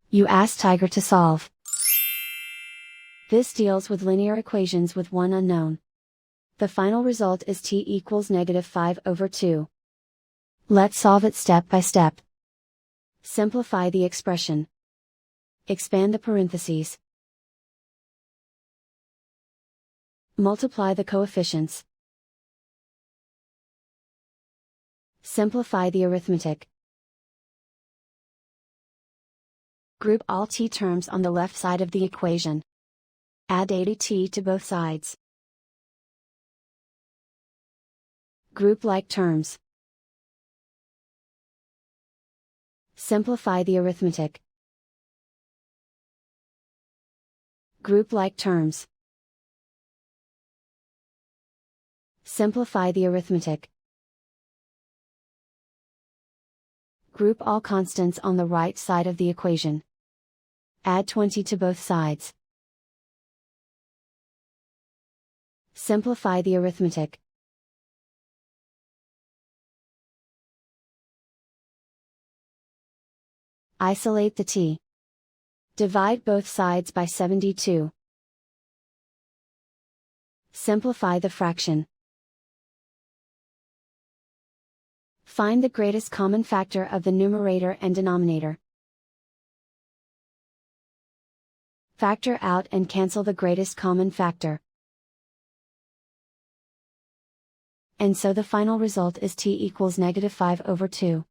You ask Tiger to solve. This deals with linear equations with one unknown. The final result is t equals -5/2. Let's solve it step by step. Simplify the expression. Expand the parentheses. Multiply the coefficients. Simplify the arithmetic. Group all t terms on the left side of the equation. Add 8t to both sides. Group like terms. Simplify the arithmetic. Group like terms. Simplify the arithmetic. Group all constants on the right side of the equation. Add 20 to both sides. Simplify the arithmetic. Isolate the t. Divide both sides by 72. Simplify the fraction. Find the greatest common factor of the numerator and denominator. Factor out and cancel the greatest common factor. And so the final result is t equals -5/2.